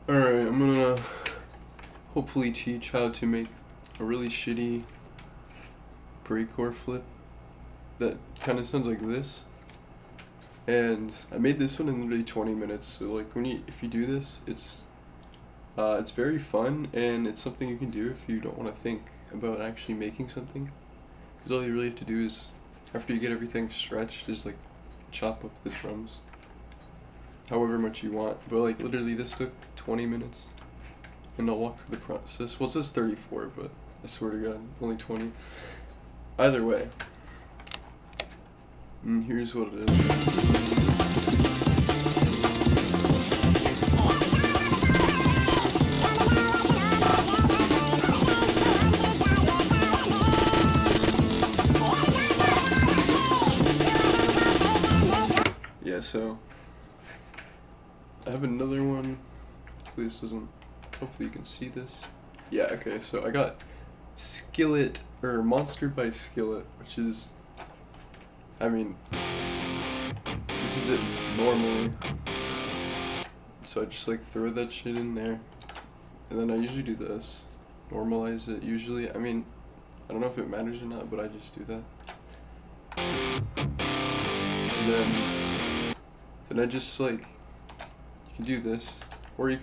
Alright, I'm gonna hopefully teach how to make a really shitty breakcore flip that kind of sounds like this. And I made this one in literally 20 minutes. So like if you do this, it's very fun and it's something you can do if you don't want to think about actually making something. Because all you really have to do is, after you get everything stretched, is like chop up the drums however much you want. But like literally this took 20 minutes. And I'll walk through the process. Well, it says 34, but I swear to God, only 20. Either way. And here's what it is. Yeah, so I have another one. Hopefully this doesn't, hopefully you can see this. Yeah, okay, so I got Skillet, or Monster by Skillet, which is, I mean, this is it normally. So I just like throw that shit in there. And then I usually do this. Normalize it usually. I mean, I don't know if it matters or not, but I just do that. And then I just like, you can do this, or you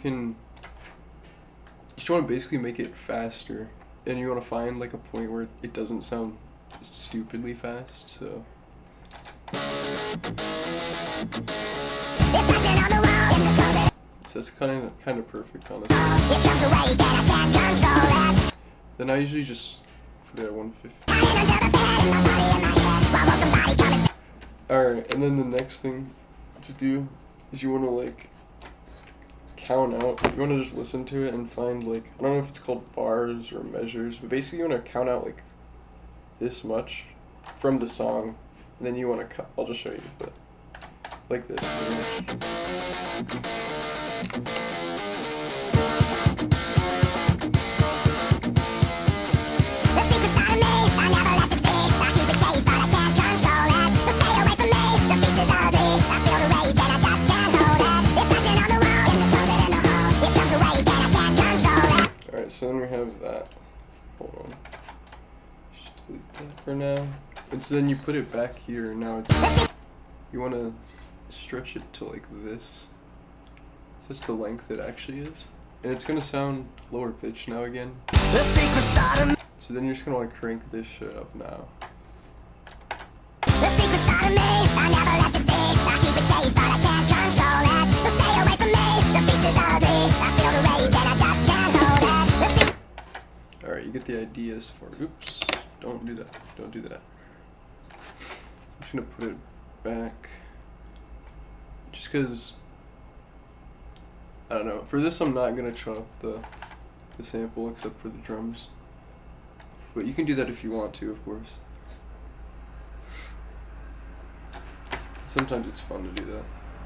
just want to basically make it faster, and you want to find like a point where it doesn't sound stupidly fast. So that's kind of perfect, honestly. Then I usually just put it at 150. Alright, and then the next thing to do is you want to like count out. You want to just listen to it and find like, I don't know if it's called bars or measures, but basically you want to count out like this much from the song, and then you want to cut. I'll just show you, but like this. Alright, so then we have that. Hold on. Just delete that for now. And so then you put it back here, and now you want to stretch it to like this. So that's the length it actually is. And it's going to sound lower pitch now again. So then you're just going to want to crank this shit up now. Alright, you get the ideas for, oops, don't do that, don't do that. So I'm just gonna put it back, just cause, I don't know, for this I'm not gonna chop the sample except for the drums. But you can do that if you want to, of course. Sometimes it's fun to do that.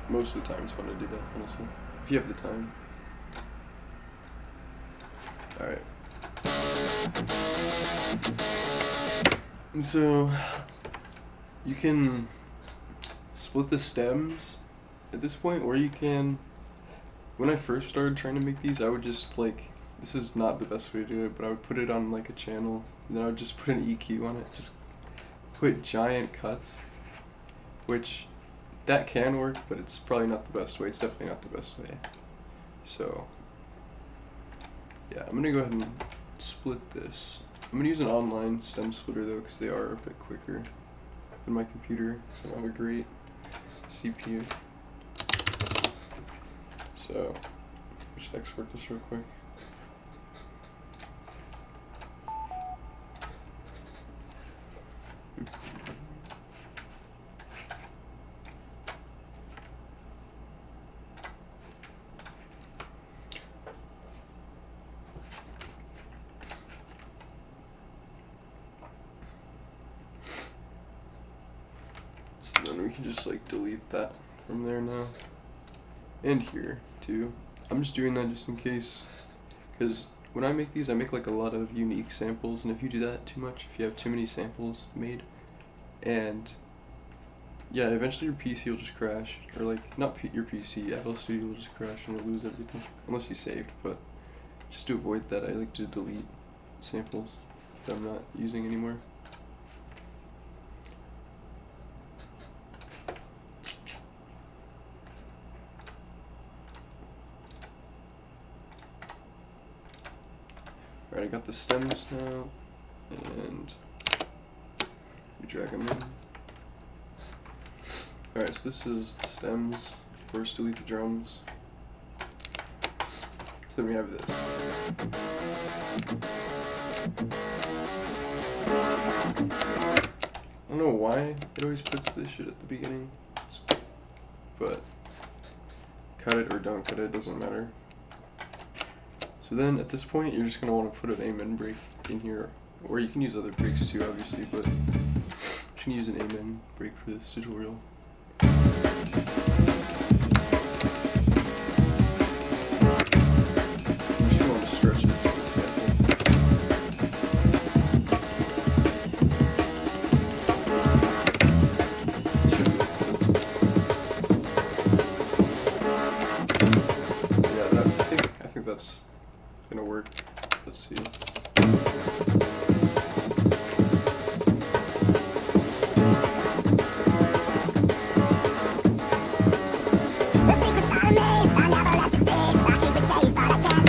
Most of the time it's fun to do that, honestly, if you have the time. Alright. And so you can split the stems at this point, or you can, when I first started trying to make these, I would just like, this is not the best way to do it, but I would put it on like a channel, and then I would just put an EQ on it, just put giant cuts, which that can work, but it's probably not the best way. It's definitely not the best way. So yeah, I'm gonna go ahead and split this. I'm gonna use an online stem splitter though, because they are a bit quicker than my computer, because I don't have a great CPU. So just export this real quick. Then we can just like delete that from there now, and here too. I'm just doing that just in case, because when I make these, I make like a lot of unique samples, and if you do that too much, if you have too many samples made, and yeah, eventually your PC will just crash, or like not your PC, FL Studio will just crash and you'll lose everything unless you saved. But just to avoid that, I like to delete samples that I'm not using anymore. Alright, I got the stems now, and we drag them in. Alright, so this is the stems. First, delete the drums. So then we have this. I don't know why it always puts this shit at the beginning, but cut it or don't cut it, doesn't matter. So then at this point, you're just going to want to put an amen break in here, or you can use other breaks too, obviously, but you can use an amen break for this tutorial. You just want to stretch it to the sample. Yeah, I think that's gonna work. Let's see.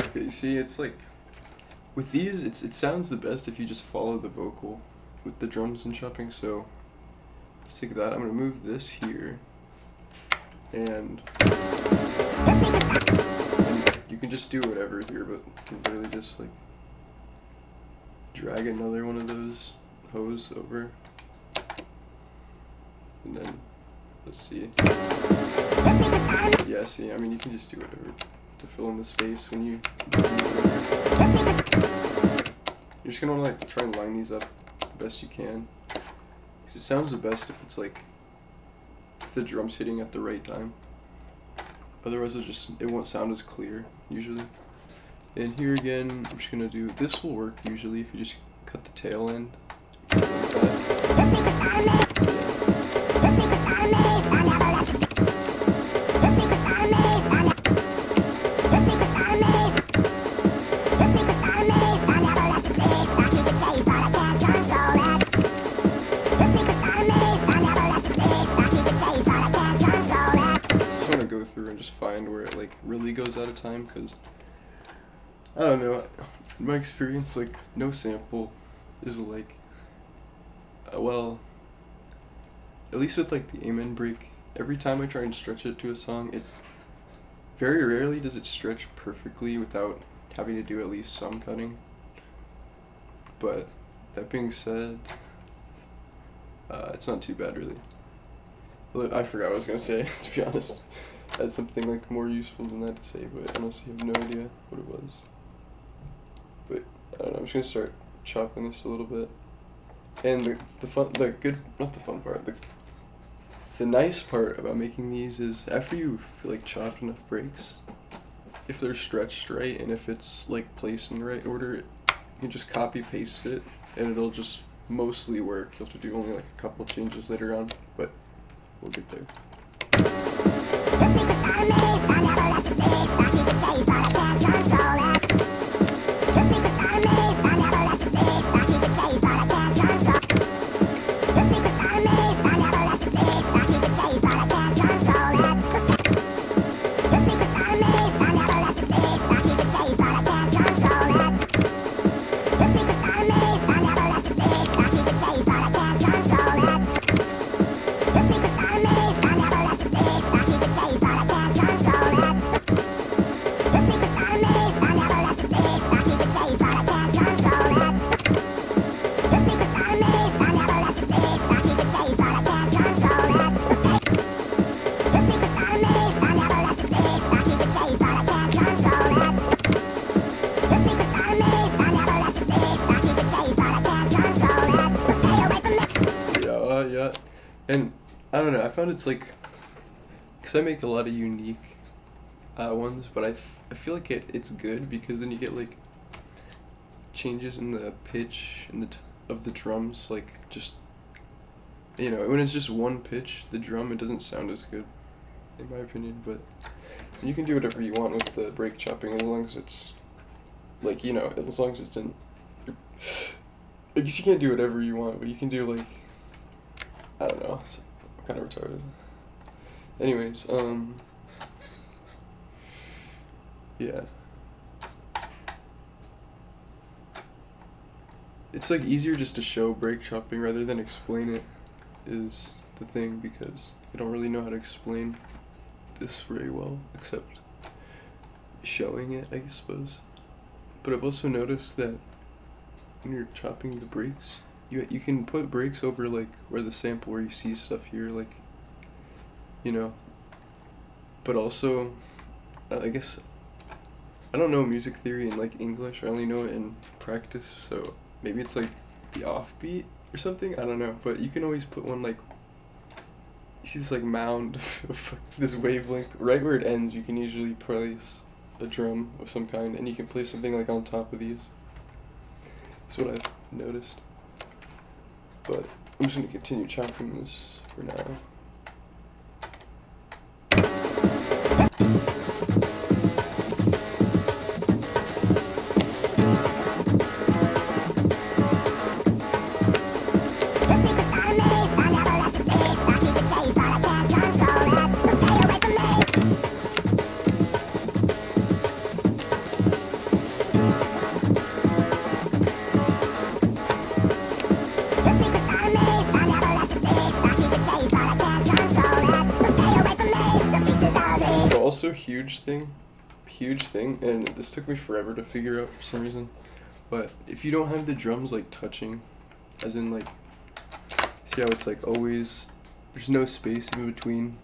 Okay, you see, it's like with these, it sounds the best if you just follow the vocal with the drums and chopping. So let's take that. I'm gonna move this here, and you can just do whatever here, but you can literally just like drag another one of those hoes over, and then let's see. Yeah, see, I mean, you can just do whatever to fill in the space when you. You're just gonna wanna like try and line these up the best you can, because it sounds the best if it's like if the drum's hitting at the right time. Otherwise, it won't sound as clear usually. And here again, I'm just gonna do this. Will work usually if you just cut the tail end. Like that. Through and just find where it like really goes out of time, because I don't know, in my experience, like no sample is like well, at least with like the amen break, every time I try and stretch it to a song, it very rarely does it stretch perfectly without having to do at least some cutting. But that being said, it's not too bad really. I forgot what I was gonna say, to be honest. I had something like more useful than that to say, but I honestly have no idea what it was. But I don't know, I'm just gonna start chopping this a little bit. And the nice part about making these is after you feel like chopped enough breaks, if they're stretched right and if it's like placed in the right order, you can just copy paste it and it'll just mostly work. You'll have to do only like a couple changes later on, but we'll get there. Yeah, and I don't know, I found it's like, because I make a lot of unique ones, but I feel like it's good because then you get like changes in the pitch and of the drums, like just you know, when it's just one pitch, the drum, it doesn't sound as good, in my opinion. But you can do whatever you want with the break chopping as long as it's, like, you know, as long as it's in. I guess you can't do whatever you want, but you can do, like, I don't know. I'm kind of retarded. Anyways, yeah. It's like easier just to show break chopping rather than explain it is the thing, because I don't really know how to explain this very well except showing it, I suppose. But I've also noticed that when you're chopping the breaks, you can put breaks over like where the sample, where you see stuff here, like, you know. But also, I guess I don't know music theory in like English. I only know it in practice, so maybe it's like the offbeat or something. I don't know, but you can always put one like, you see this like mound of this wavelength right where it ends. You can usually place a drum of some kind, and you can place something like on top of these. That's what I've noticed. But I'm just gonna continue chopping this for now. Also, huge thing, and this took me forever to figure out for some reason, but if you don't have the drums like touching, as in like, see how it's like always, there's no space in between.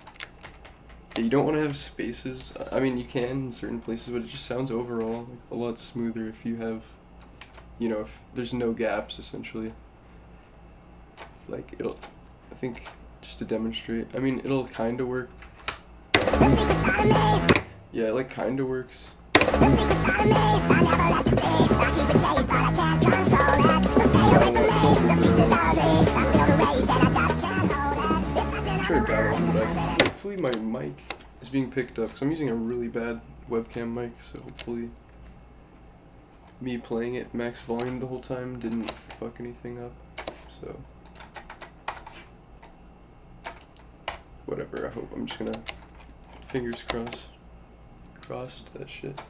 Yeah, you don't want to have spaces. I mean, you can in certain places, but it just sounds overall like a lot smoother if you have, you know, if there's no gaps essentially. Like it'll, I think, just to demonstrate, I mean, it'll kind of work. Yeah, it like kind of works. Hopefully my mic is being picked up, because I'm using a really bad webcam mic, so hopefully me playing it max volume the whole time didn't fuck anything up. So whatever, I hope. I'm just gonna fingers crossed that shit.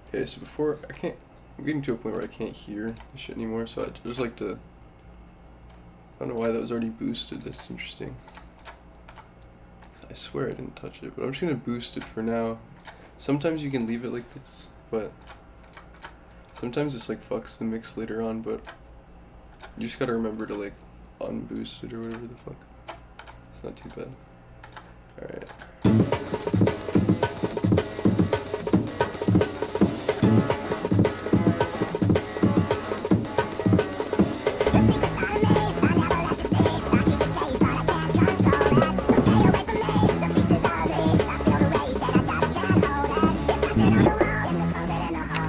Okay, so before, I'm getting to a point where I can't hear the shit anymore, so I just like to, I don't know why that was already boosted. That's interesting. I swear I didn't touch it, but I'm just gonna boost it for now. Sometimes you can leave it like this, but sometimes this like fucks the mix later on, but you just gotta remember to like unboost it or whatever the fuck. It's not too bad. Alright.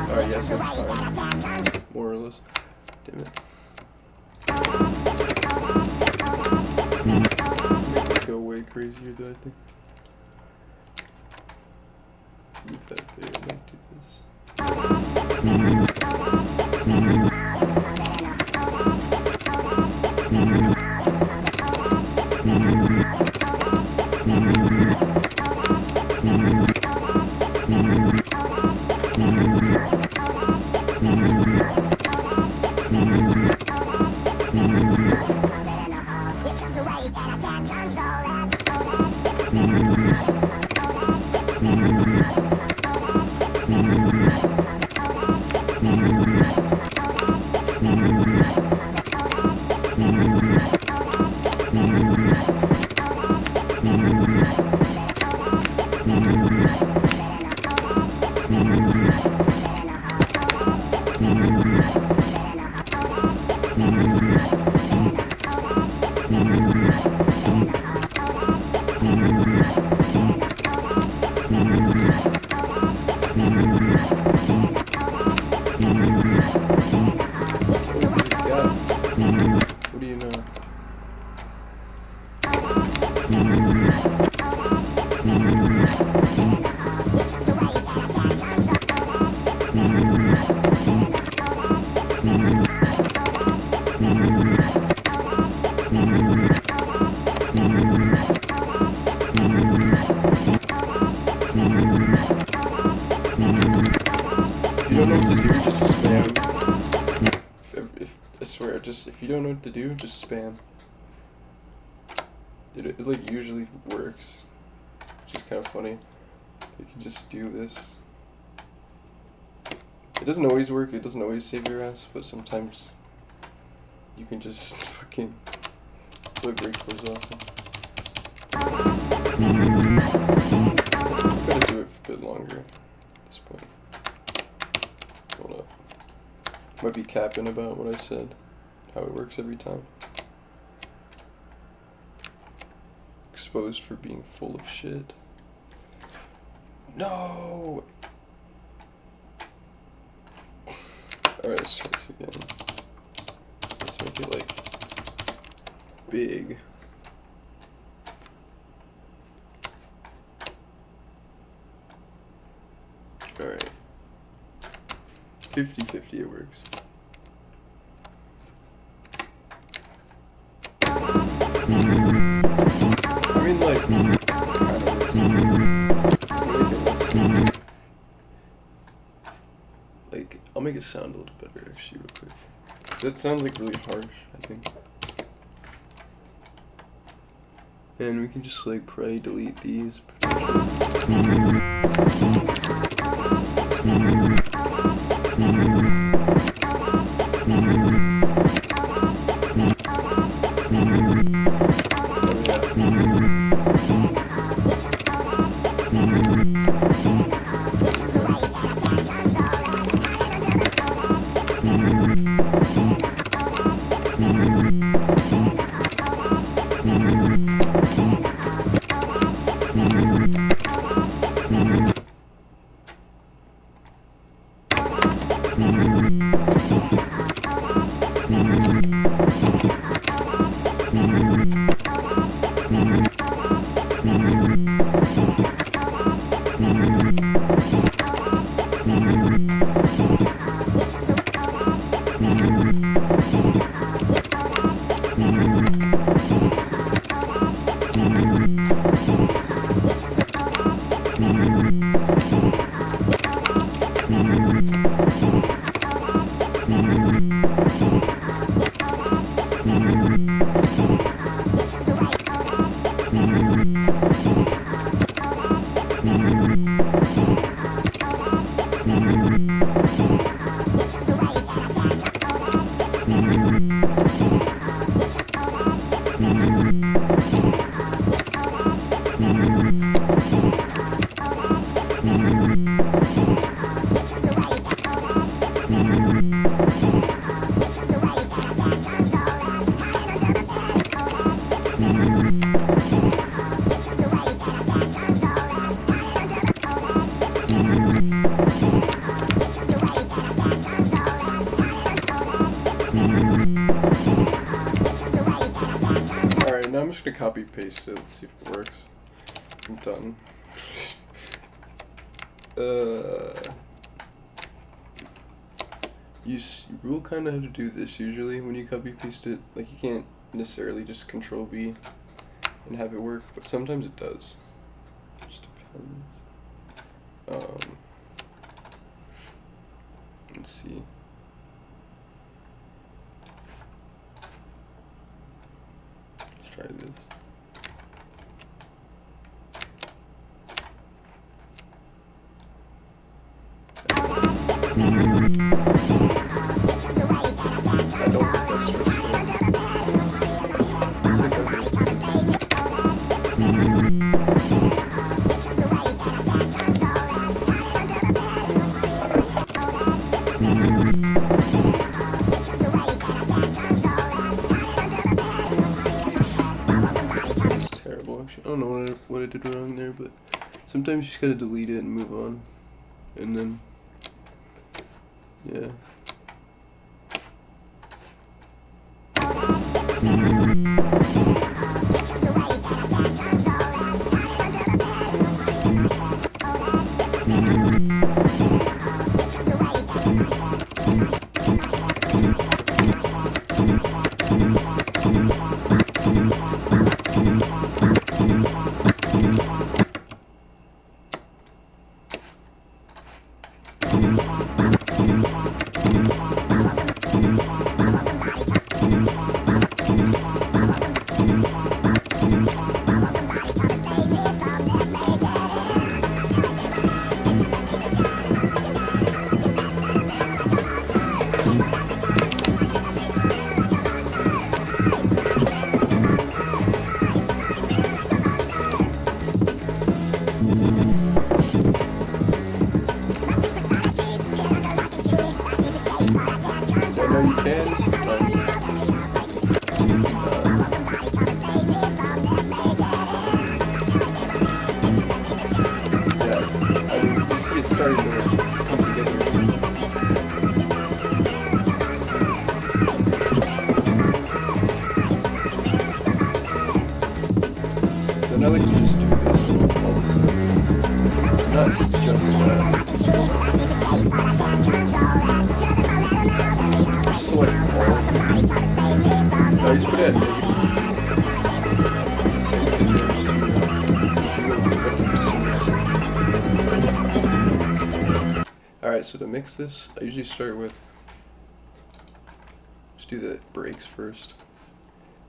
Alright, yes, that's fine. More or less. Damn it. Go way crazier, do I think? Move that there, might do this. What do you know? If you don't know what to do, just spam. I swear, just if you don't know what to do, just spam. It like usually works, which is kind of funny. You can just do this. It doesn't always work. It doesn't always save your ass, but sometimes you can just fucking play breakcore is awesome. I'm gonna do it for a bit longer at this point. Hold up. Might be capping about what I said, how it works every time. Exposed for being full of shit. No! Alright, let's try this again. Let's make it like big. Alright. 50-50 it works. I mean, like, kind of works. Like, I'll make it sound a little better actually real quick. 'Cause that sounds like really harsh, I think. And we can just like probably delete these. Alright, now I'm just gonna copy paste it. Let's see if it works. I'm done. You will kind of have to do this usually when you copy paste it. Like, you can't necessarily just Control V and have it work, but sometimes it does. It just depends. Let's see. Let's try this. I don't think that's right. I don't know what I did wrong there, but sometimes you just gotta delete it and move on. And then, yeah. And I like to just do this also. Not just select all. No, just put it at negative. Alright, so to mix this, I usually start with, just do the breaks first.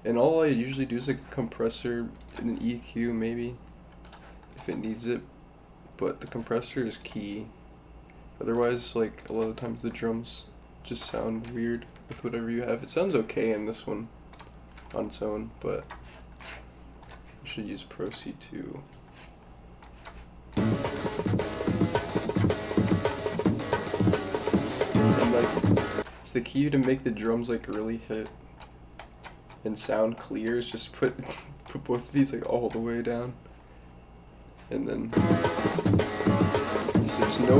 And all I usually do is like a compressor and an EQ maybe, if it needs it, but the compressor is key. Otherwise, like, a lot of times the drums just sound weird with whatever you have. It sounds okay in this one on its own, but you should use Pro C2. And like, it's the key to make the drums like really hit and sound clear is just put both of these like all the way down, and then so there's no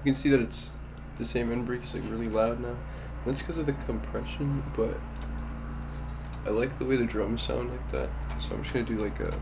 you can see that it's the same end break is like really loud now. That's because of the compression, but I like the way the drums sound like that, so I'm just gonna do like a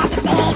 Control it.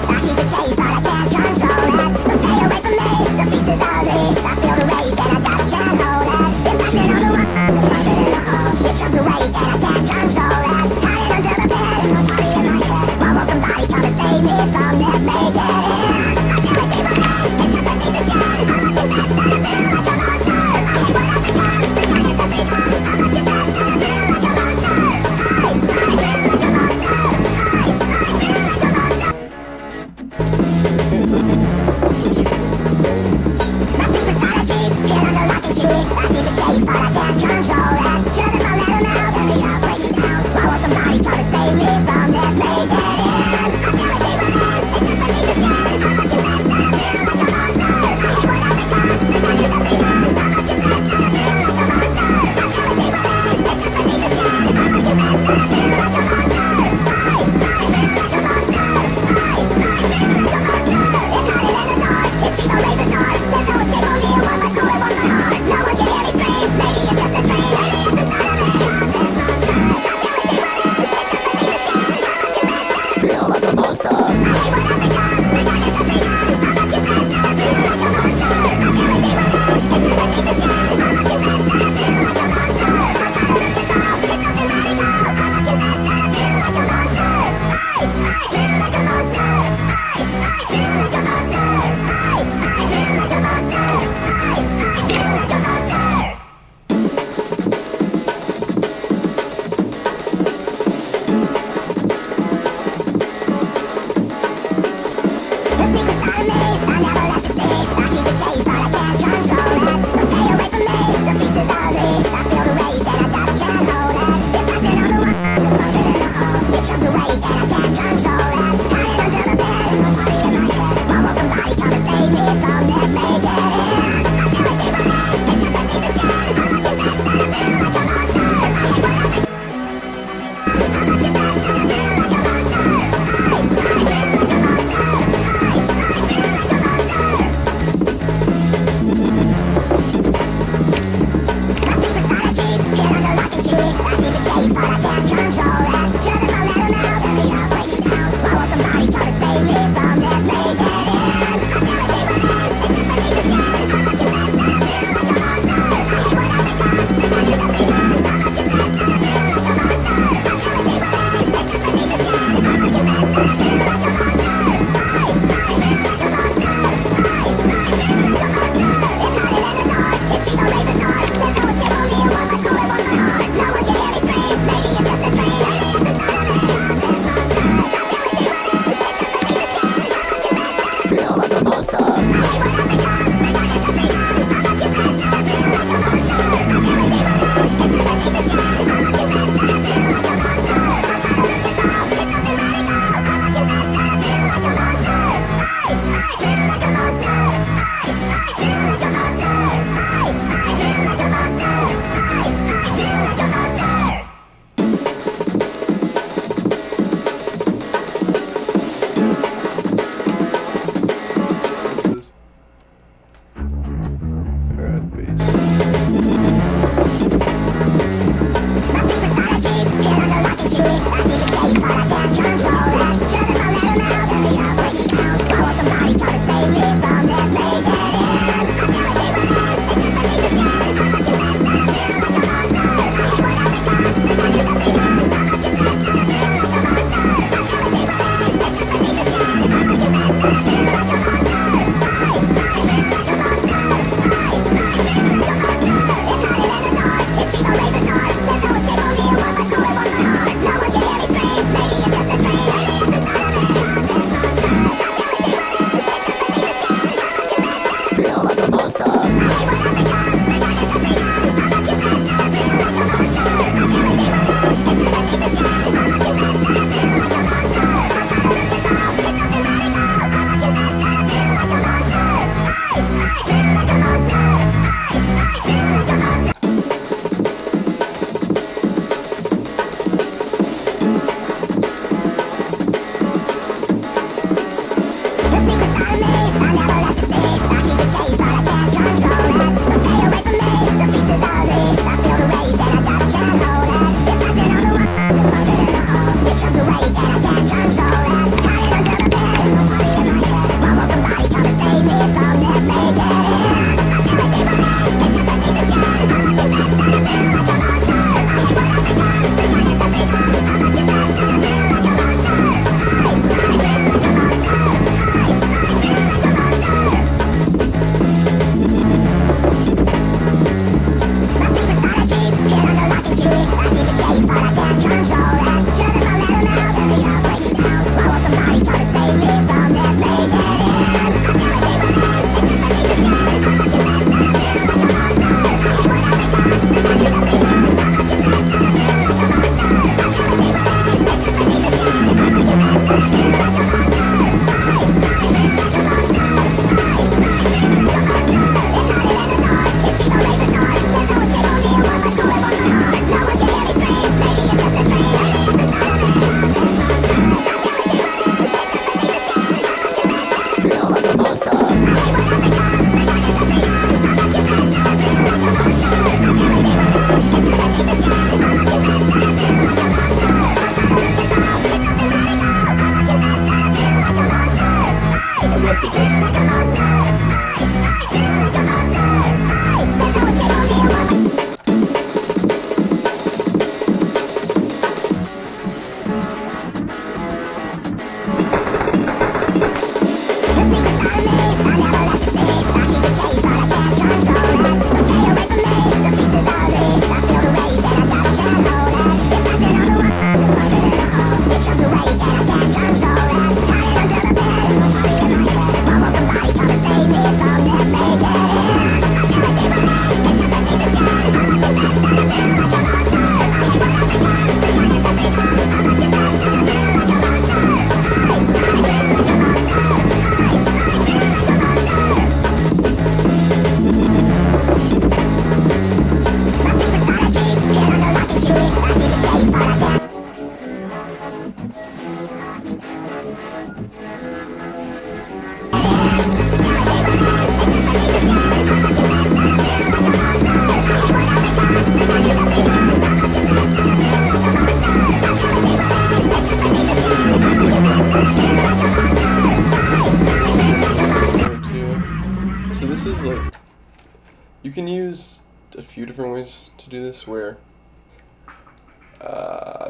few different ways to do this where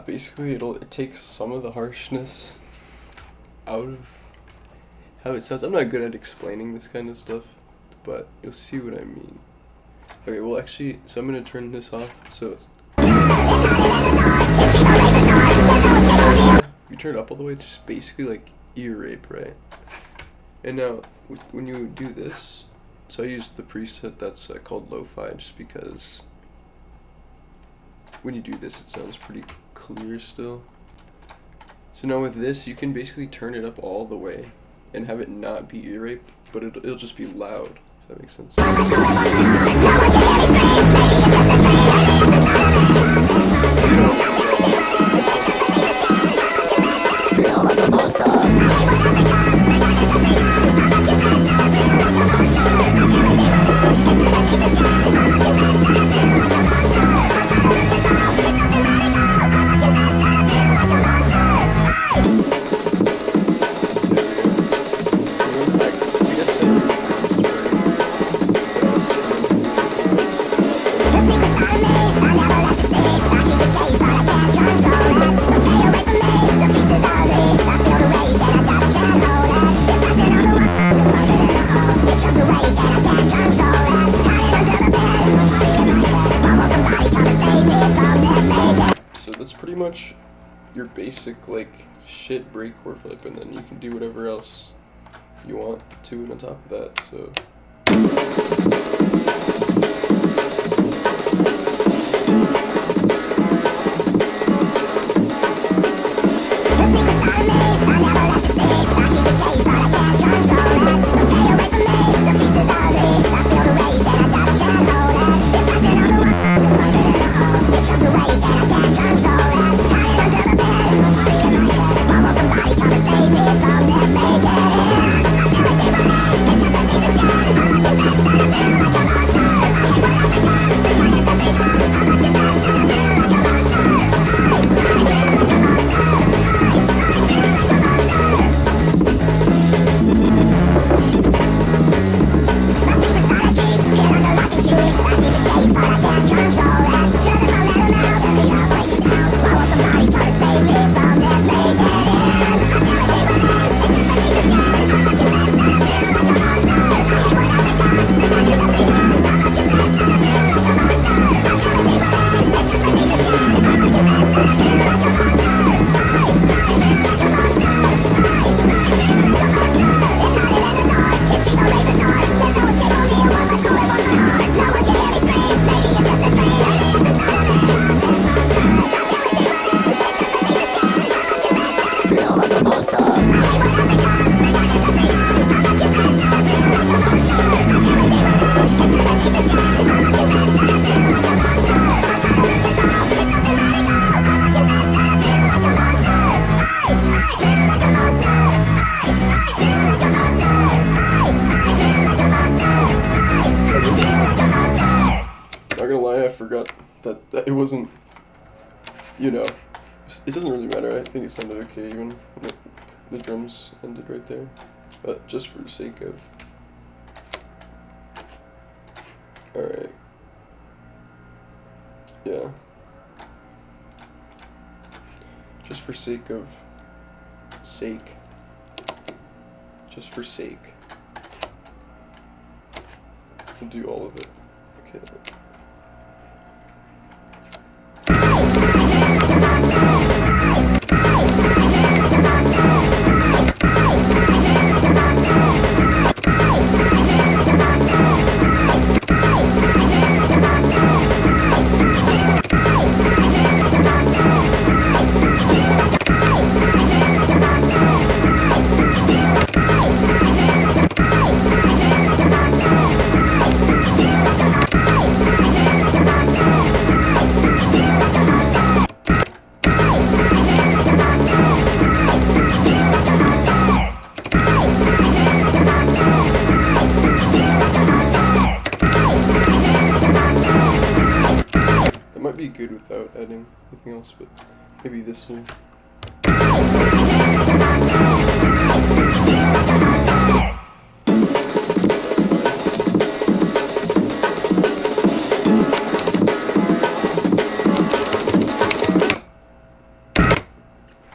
basically it takes some of the harshness out of how it sounds. I'm not good at explaining this kind of stuff, but you'll see what I mean. Okay, well actually, so I'm gonna turn this off. So you turn it up all the way, it's just basically like ear rape, right? And now when you do this, so I use the preset that's called lo-fi, just because when you do this it sounds pretty clear still. So now with this you can basically turn it up all the way and have it not be ear rape, but it'll just be loud, if that makes sense. So that's pretty much your basic like shit breakcore flip, and then you can do whatever else you want to on top of that. So I forgot that it wasn't, you know, it doesn't really matter. I think it sounded okay even when the drums ended right there, but just for the sake of, alright, yeah, just for sake, we'll do all of it. Okay. Be good without adding anything else, but maybe this will.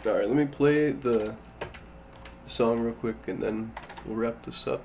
Alright, let me play the song real quick and then we'll wrap this up.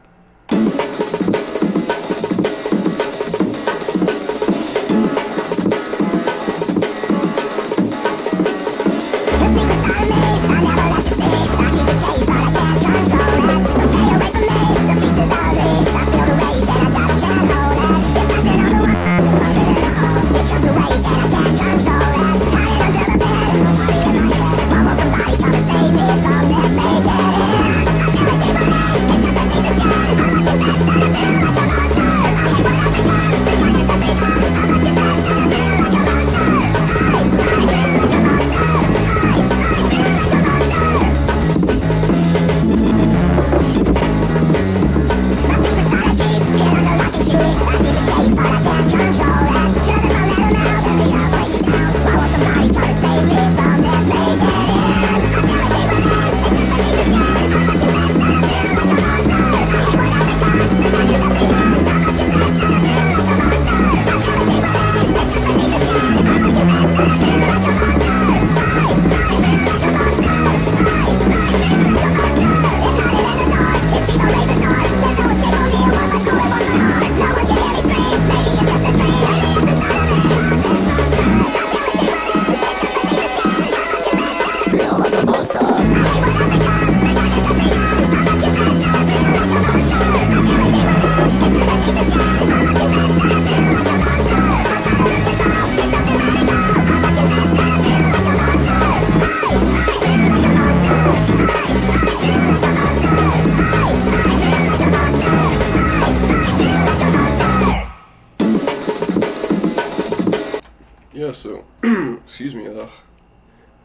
Yeah, so, excuse me, I'm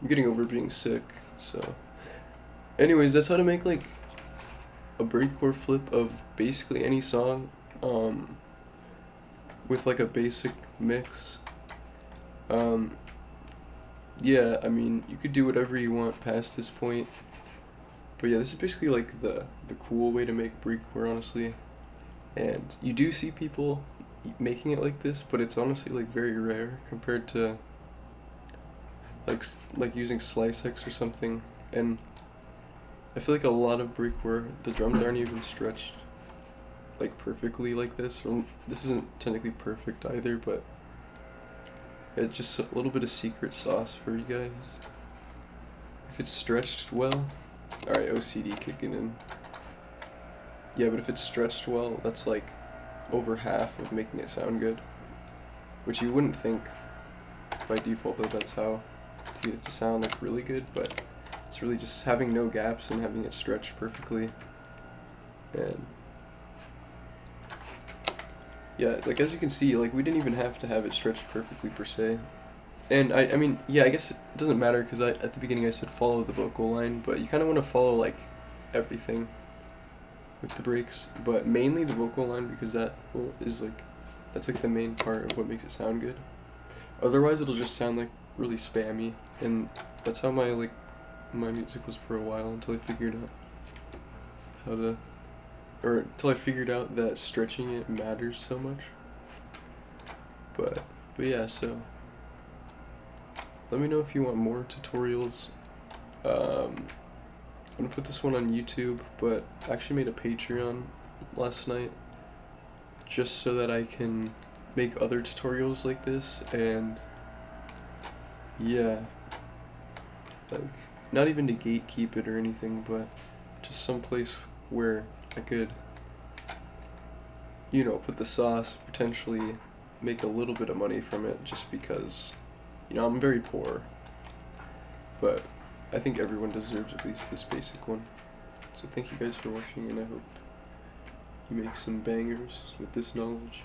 getting over being sick, so. Anyways, that's how to make, like, a breakcore flip of basically any song, with, like, a basic mix. Yeah, I mean, you could do whatever you want past this point, but yeah, this is basically, like, the cool way to make breakcore, honestly. And you do see people making it like this, but it's honestly like very rare compared to like using slice X or something. And I feel like a lot of breakcore, the drums aren't even stretched like perfectly like this. Or this isn't technically perfect either, but it's just a little bit of secret sauce for you guys. If it's stretched well, alright, OCD kicking in. Yeah, but if it's stretched well, that's like over half of making it sound good. Which you wouldn't think by default that that's how to get it to sound like really good, but it's really just having no gaps and having it stretched perfectly. And yeah, like as you can see, like we didn't even have to have it stretched perfectly per se. And I mean, yeah, I guess it doesn't matter because at the beginning I said follow the vocal line, but you kind of want to follow like everything with the breaks, but mainly the vocal line because that's like the main part of what makes it sound good. Otherwise it'll just sound like really spammy, and that's how my music was for a while until I figured out until I figured out that stretching it matters so much. But yeah, so let me know if you want more tutorials. I'm gonna put this one on YouTube, but I actually made a Patreon last night just so that I can make other tutorials like this, and yeah, like not even to gatekeep it or anything, but just someplace where I could, you know, put the sauce, potentially make a little bit of money from it, just because, you know, I'm very poor, but I think everyone deserves at least this basic one. So thank you guys for watching, and I hope you make some bangers with this knowledge.